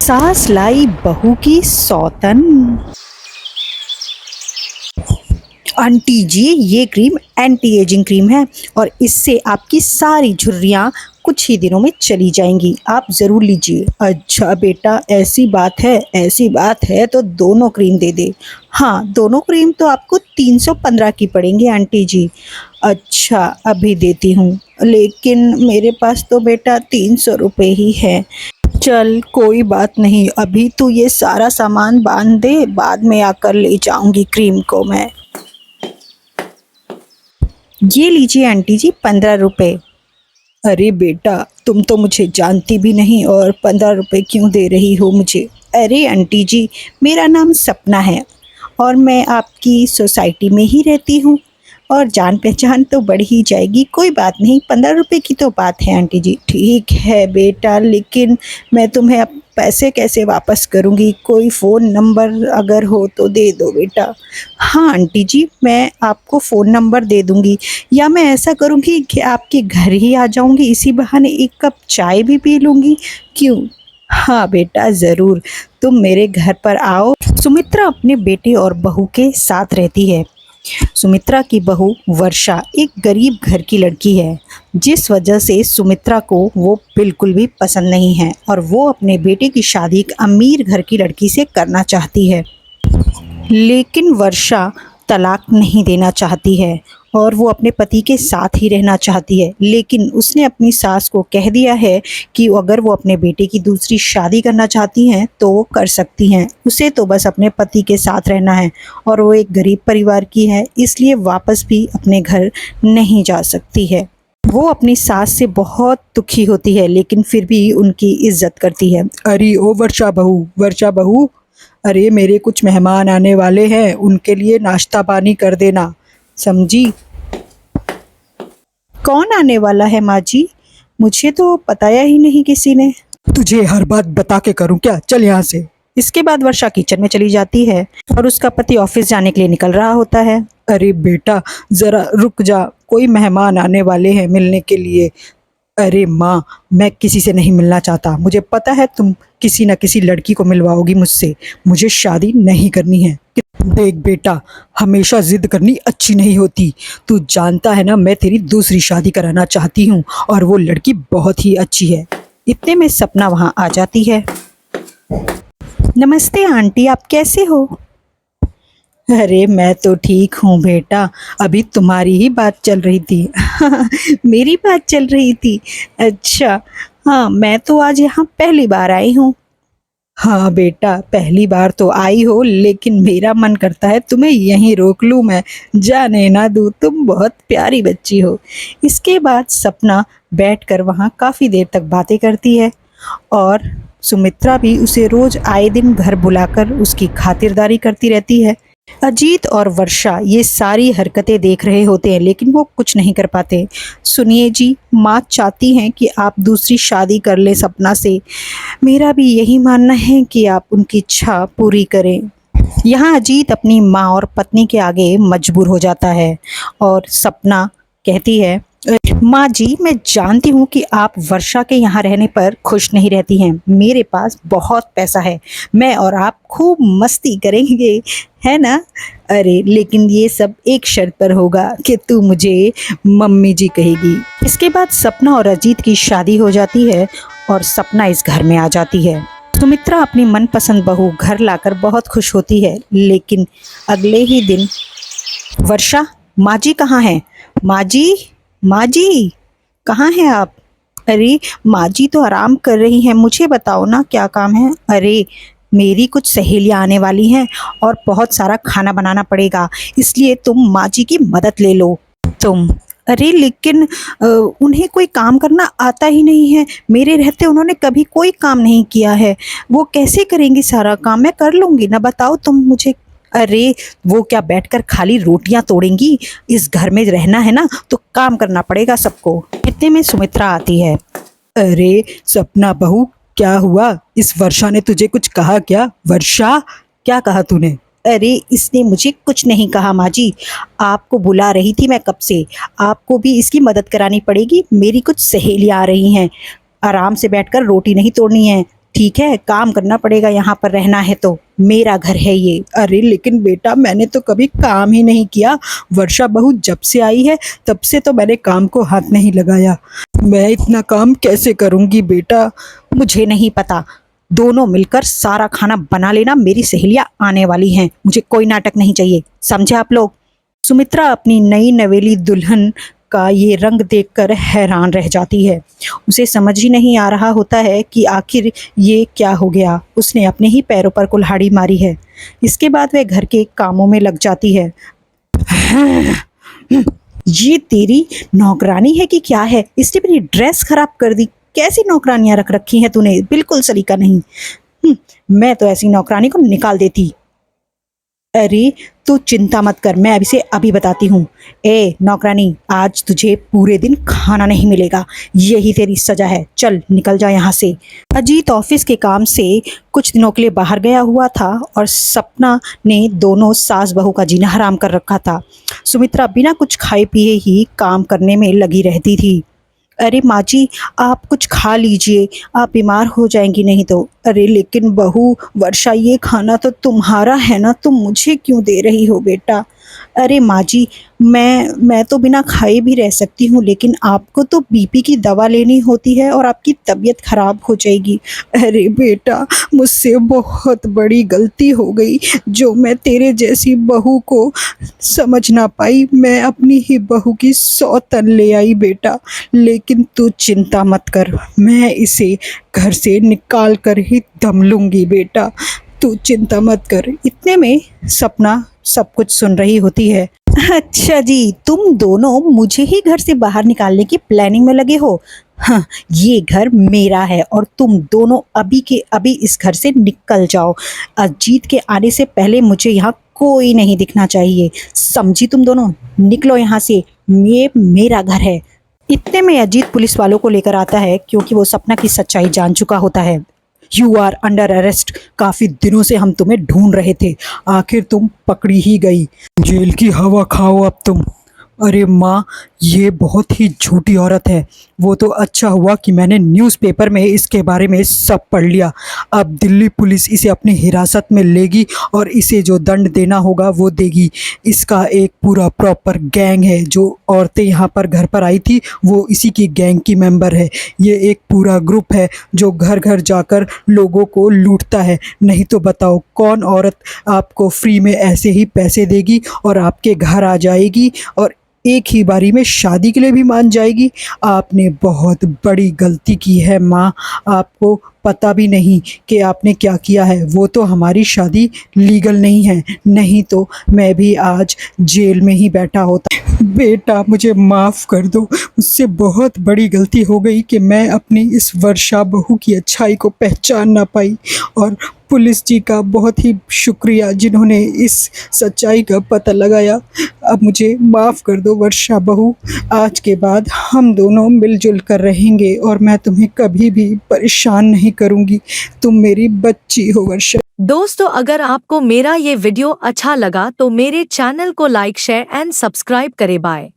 सास लाई बहू की सौतन। आंटी जी, ये क्रीम एंटी एजिंग क्रीम है और इससे आपकी सारी झुर्रियाँ कुछ ही दिनों में चली जाएंगी। आप ज़रूर लीजिए। अच्छा बेटा, ऐसी बात है तो दोनों क्रीम दे दे। हाँ, दोनों क्रीम तो आपको 315 की पड़ेंगी आंटी जी। अच्छा, अभी देती हूँ, लेकिन मेरे पास तो बेटा 300 रुपये ही है। चल कोई बात नहीं, अभी तू ये सारा सामान बांध दे, बाद में आकर ले जाऊंगी क्रीम को मैं। ये लीजिए आंटी जी, 15 रुपये। अरे बेटा, तुम तो मुझे जानती भी नहीं और 15 रुपये क्यों दे रही हो मुझे? अरे आंटी जी, मेरा नाम सपना है और मैं आपकी सोसाइटी में ही रहती हूँ और जान पहचान तो बढ़ ही जाएगी। कोई बात नहीं, 15 रुपये की तो बात है आंटी जी। ठीक है बेटा, लेकिन मैं तुम्हें अब पैसे कैसे वापस करूँगी? कोई फ़ोन नंबर अगर हो तो दे दो बेटा। हाँ आंटी जी, मैं आपको फ़ोन नंबर दे दूँगी, या मैं ऐसा करूँगी कि आपके घर ही आ जाऊँगी, इसी बहाने एक कप चाय भी पी लूँगी। क्यों? हाँ बेटा, ज़रूर, तुम मेरे घर पर आओ। सुमित्रा अपने बेटे और बहू के साथ रहती है। सुमित्रा की बहू वर्षा एक गरीब घर की लड़की है, जिस वजह से सुमित्रा को वो बिल्कुल भी पसंद नहीं है और वो अपने बेटे की शादी एक अमीर घर की लड़की से करना चाहती है। लेकिन वर्षा तलाक नहीं देना चाहती है और वो अपने पति के साथ ही रहना चाहती है। लेकिन उसने अपनी सास को कह दिया है कि अगर वो अपने बेटे की दूसरी शादी करना चाहती हैं तो वो कर सकती हैं, उसे तो बस अपने पति के साथ रहना है और वो एक गरीब परिवार की है, इसलिए वापस भी अपने घर नहीं जा सकती है। वो अपनी सास से बहुत दुखी होती है, लेकिन फिर भी उनकी इज्जत करती है। अरे ओ वर्षा बहू, अरे मेरे कुछ मेहमान आने वाले हैं, उनके लिए नाश्ता पानी कर देना, समझी? कौन आने वाला है माँ जी? मुझे तो बताया ही नहीं किसी ने। तुझे हर बात बता के करूं क्या? चल यहाँ से। इसके बाद वर्षा किचन में चली जाती है और उसका पति ऑफिस जाने के लिए निकल रहा होता है। अरे बेटा, जरा रुक जा, कोई मेहमान आने वाले हैं मिलने के लिए। अरे माँ, मैं किसी से नहीं मिलना चाहता, मुझे पता है तुम किसी न किसी लड़की को मिलवाओगी मुझसे, मुझे शादी नहीं करनी है। देख बेटा, हमेशा जिद करनी अच्छी नहीं होती, तू जानता है ना मैं तेरी दूसरी शादी कराना चाहती हूँ और वो लड़की बहुत ही अच्छी है। इतने में सपना वहाँ आ जाती है। नमस्ते आंटी, आप कैसे हो? अरे मैं तो ठीक हूँ बेटा, अभी तुम्हारी ही बात चल रही थी। मेरी बात चल रही थी? अच्छा, हाँ, मैं तो आज यहाँ पहली बार आई हूँ। हाँ बेटा, पहली बार तो आई हो, लेकिन मेरा मन करता है तुम्हें यहीं रोक लूँ मैं, जाने ना दूँ, तुम बहुत प्यारी बच्ची हो। इसके बाद सपना बैठकर वहाँ काफ़ी देर तक बातें करती है और सुमित्रा भी उसे रोज आए दिन घर बुलाकर उसकी खातिरदारी करती रहती है। अजीत और वर्षा ये सारी हरकतें देख रहे होते हैं, लेकिन वो कुछ नहीं कर पाते। सुनिए जी, माँ चाहती हैं कि आप दूसरी शादी कर ले सपना से। मेरा भी यही मानना है कि आप उनकी इच्छा पूरी करें। यहाँ अजीत अपनी माँ और पत्नी के आगे मजबूर हो जाता है और सपना कहती है, माँ जी, मैं जानती हूँ कि आप वर्षा के यहाँ रहने पर खुश नहीं रहती हैं। मेरे पास बहुत पैसा है, मैं और आप खूब मस्ती करेंगे, है ना? अरे लेकिन ये सब एक शर्त पर होगा कि तू मुझे मम्मी जी कहेगी। इसके बाद सपना और अजीत की शादी हो जाती है और सपना इस घर में आ जाती है। सुमित्रा अपनी मनपसंद बहू घर लाकर बहुत खुश होती है, लेकिन अगले ही दिन वर्षा, माँ जी कहाँ हैं? माँ जी कहाँ हैं आप? अरे माँ जी तो आराम कर रही हैं, मुझे बताओ ना क्या काम है? अरे मेरी कुछ सहेलियाँ आने वाली हैं और बहुत सारा खाना बनाना पड़ेगा, इसलिए तुम माँ जी की मदद ले लो तुम। अरे लेकिन उन्हें कोई काम करना आता ही नहीं है, मेरे रहते उन्होंने कभी कोई काम नहीं किया है, वो कैसे करेंगी सारा काम? मैं कर लूँगी ना, बताओ तुम मुझे। अरे वो क्या बैठकर खाली रोटियां तोड़ेंगी? इस घर में रहना है ना तो काम करना पड़ेगा सबको। इतने में सुमित्रा आती है। अरे सपना बहू, क्या हुआ? इस वर्षा ने तुझे कुछ कहा क्या? वर्षा, क्या कहा तूने? अरे इसने मुझे कुछ नहीं कहा माँ जी, आपको बुला रही थी मैं कब से। आपको भी इसकी मदद करानी पड़ेगी, मेरी कुछ सहेलियाँ आ रही हैं, आराम से बैठकर रोटी नहीं तोड़नी है, ठीक है, काम करना पड़ेगा, यहाँ पर रहना है तो, मेरा घर है ये। अरे लेकिन बेटा, मैंने तो कभी काम ही नहीं किया। वर्षा बहू जब से आई है तब से तो मैंने काम को हाथ नहीं लगाया। मैं इतना काम कैसे करूँगी बेटा? मुझे नहीं पता, दोनों मिलकर सारा खाना बना लेना, मेरी सहेलियां आने वाली हैं, मुझे कोई नाटक नहीं चाहिए, समझे आप लोग। सुमित्रा अपनी नई नवेली दुल्हन का ये रंग देखकर हैरान रह जाती है। उसे समझ ही नहीं आ रहा होता है कि आखिर ये क्या हो गया। उसने अपने ही पैरों पर कुल्हाड़ी मारी है। इसके बाद वह घर के कामों में लग जाती है। ये तेरी नौकरानी है कि क्या है? इसने मेरी ड्रेस खराब कर दी। कैसी नौकरानियां रख रखी हैं तूने, बिल्कुल सलीका नहीं। मैं तो ऐसी नौकरानी को निकाल देती। अरे तू चिंता मत कर, मैं अभी से अभी बताती हूँ। ए नौकरानी, आज तुझे पूरे दिन खाना नहीं मिलेगा, यही तेरी सजा है। चल निकल जा यहाँ से। अजीत ऑफिस के काम से कुछ दिनों के लिए बाहर गया हुआ था और सपना ने दोनों सास बहू का जीना हराम कर रखा था। सुमित्रा बिना कुछ खाए पिए ही काम करने में लगी रहती थी। अरे माँ जी, आप कुछ खा लीजिए, आप बीमार हो जाएंगी नहीं तो। अरे लेकिन बहू वर्षा, ये खाना तो तुम्हारा है ना, तुम मुझे क्यों दे रही हो बेटा? अरे माँ जी, मैं तो बिना खाए भी रह सकती हूँ, लेकिन आपको तो बीपी की दवा लेनी होती है और आपकी तबीयत खराब हो जाएगी। अरे बेटा, मुझसे बहुत बड़ी गलती हो गई जो मैं तेरे जैसी बहू को समझ ना पाई। मैं अपनी ही बहू की सौतन ले आई बेटा। लेकिन तू चिंता मत कर, मैं इसे घर से निकाल कर ही दम लूँगी बेटा। तू चिंता मत कर। इतने में सपना सब कुछ सुन रही होती है। अच्छा जी, तुम दोनों मुझे ही घर से बाहर निकालने की प्लानिंग में लगे हो। हाँ, ये घर मेरा है और तुम दोनों अभी के अभी इस घर से निकल जाओ। अजीत के आने से पहले मुझे यहाँ कोई नहीं दिखना चाहिए, समझी? तुम दोनों निकलो यहाँ से, ये मेरा घर है। इतने में अजीत पुलिस वालों को लेकर आता है, क्योंकि वो सपना की सच्चाई जान चुका होता है। You are under arrest. काफ़ी दिनों से हम तुम्हें ढूंढ रहे थे, आखिर तुम पकड़ी ही गई। जेल की हवा खाओ अब तुम। अरे माँ, ये बहुत ही झूठी औरत है। वो तो अच्छा हुआ कि मैंने न्यूज़पेपर में इसके बारे में सब पढ़ लिया। अब दिल्ली पुलिस इसे अपनी हिरासत में लेगी और इसे जो दंड देना होगा वो देगी। इसका एक पूरा प्रॉपर गैंग है। जो औरतें यहाँ पर घर पर आई थी वो इसी की गैंग की मेंबर है। ये एक पूरा ग्रुप है जो घर घर जाकर लोगों को लूटता है। नहीं तो बताओ, कौन औरत आपको फ्री में ऐसे ही पैसे देगी और आपके घर आ जाएगी और एक ही बारी में शादी के लिए भी मान जाएगी? आपने बहुत बड़ी गलती की है माँ। आपको पता भी नहीं कि आपने क्या किया है। वो तो हमारी शादी लीगल नहीं है, नहीं तो मैं भी आज जेल में ही बैठा होता। बेटा मुझे माफ़ कर दो, मुझसे बहुत बड़ी गलती हो गई कि मैं अपनी इस वर्षा बहू की अच्छाई को पहचान ना पाई। और पुलिस जी का बहुत ही शुक्रिया जिन्होंने इस सच्चाई का पता लगाया। अब मुझे माफ़ कर दो वर्षा बहू। आज के बाद हम दोनों मिलजुल कर रहेंगे और मैं तुम्हें कभी भी परेशान नहीं करूँगी। तुम मेरी बच्ची हो वर्षा। दोस्तों, अगर आपको मेरा ये वीडियो अच्छा लगा तो मेरे चैनल को लाइक, शेयर एंड सब्सक्राइब करें। बाय।